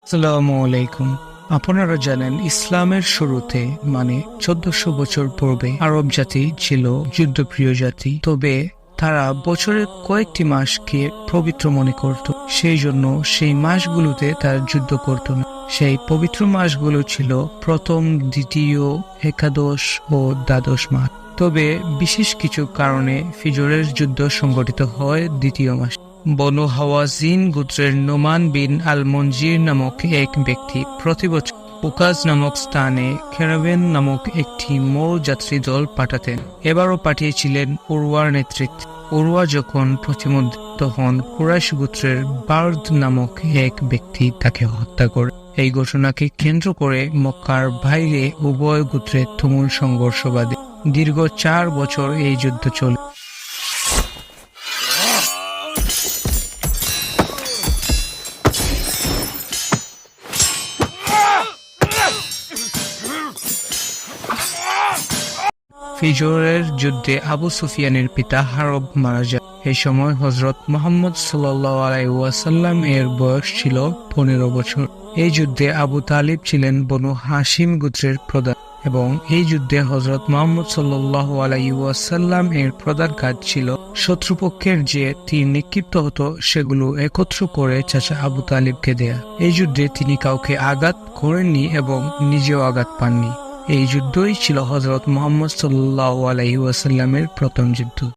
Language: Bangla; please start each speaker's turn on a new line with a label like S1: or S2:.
S1: আসসালামু আলাইকুম। আপনারা জানেন ইসলামের শুরুতে 1400 বছর পূর্বে আরব জাতি ছিল যুদ্ধপ্রিয় জাতি। তবে তারা বছরের কয়েকটি মাসকে পবিত্র মনে করত, সেই জন্য সেই মাসগুলোতে তারা যুদ্ধ করত না। সেই পবিত্র মাসগুলো ছিল প্রথম, দ্বিতীয়, একাদশ ও দ্বাদশ মাস। তবে বিশেষ কিছু কারণে ফিজরের যুদ্ধ সংঘটিত হয় দ্বিতীয় মাস। বনু হাওয়াজিন গোত্রের নোমান বিন আল মঞ্জির নামক এক ব্যক্তি প্রতি বছর উকাজ নামক স্থানে ক্যারাভেন নামক একটি মৌর যাত্রী দল পাঠাতেন। এবারও পাঠিয়েছিলেন উরওয়ার নেতৃত্বে। উরওয়া যখন প্রতিমন্ত্রিত হন, কুরাইশ গোত্রের বার্দ নামক এক ব্যক্তি তাকে হত্যা করে। এই ঘটনাকে কেন্দ্র করে মক্কার বাইরে উভয় গোত্রের তুমুল সংঘর্ষ বাধে। দীর্ঘ 4 বছর এই যুদ্ধ চলে। ফিজরের যুদ্ধে আবু সুফিয়ানের পিতা হারব মারা যায়। এই সময় হযরত মুহাম্মদ সাল্লাল্লাহু আলাইহি ওয়াসাল্লাম এর বয়স ছিল 15 বছর। এই যুদ্ধে আবু তালিব ছিলেন বনু হাশিম গোত্রের প্রধান, এবং এই যুদ্ধে হযরত মুহাম্মদ সাল্লাল্লাহু আলাইহি ওয়াসাল্লাম এর প্রধান কাজ ছিল শত্রুপক্ষের যে তীর নিক্ষিপ্ত হতো সেগুলো একত্র করে চাচা আবু তালিবকে দেয়া। এই যুদ্ধে তিনি কাউকে আঘাত করেননি এবং নিজেও আঘাত পাননি। এই যুদ্ধই ছিল হযরত মুহাম্মদ সাল্লাল্লাহু আলাইহি ওয়াসাল্লামের প্রথম যুদ্ধ।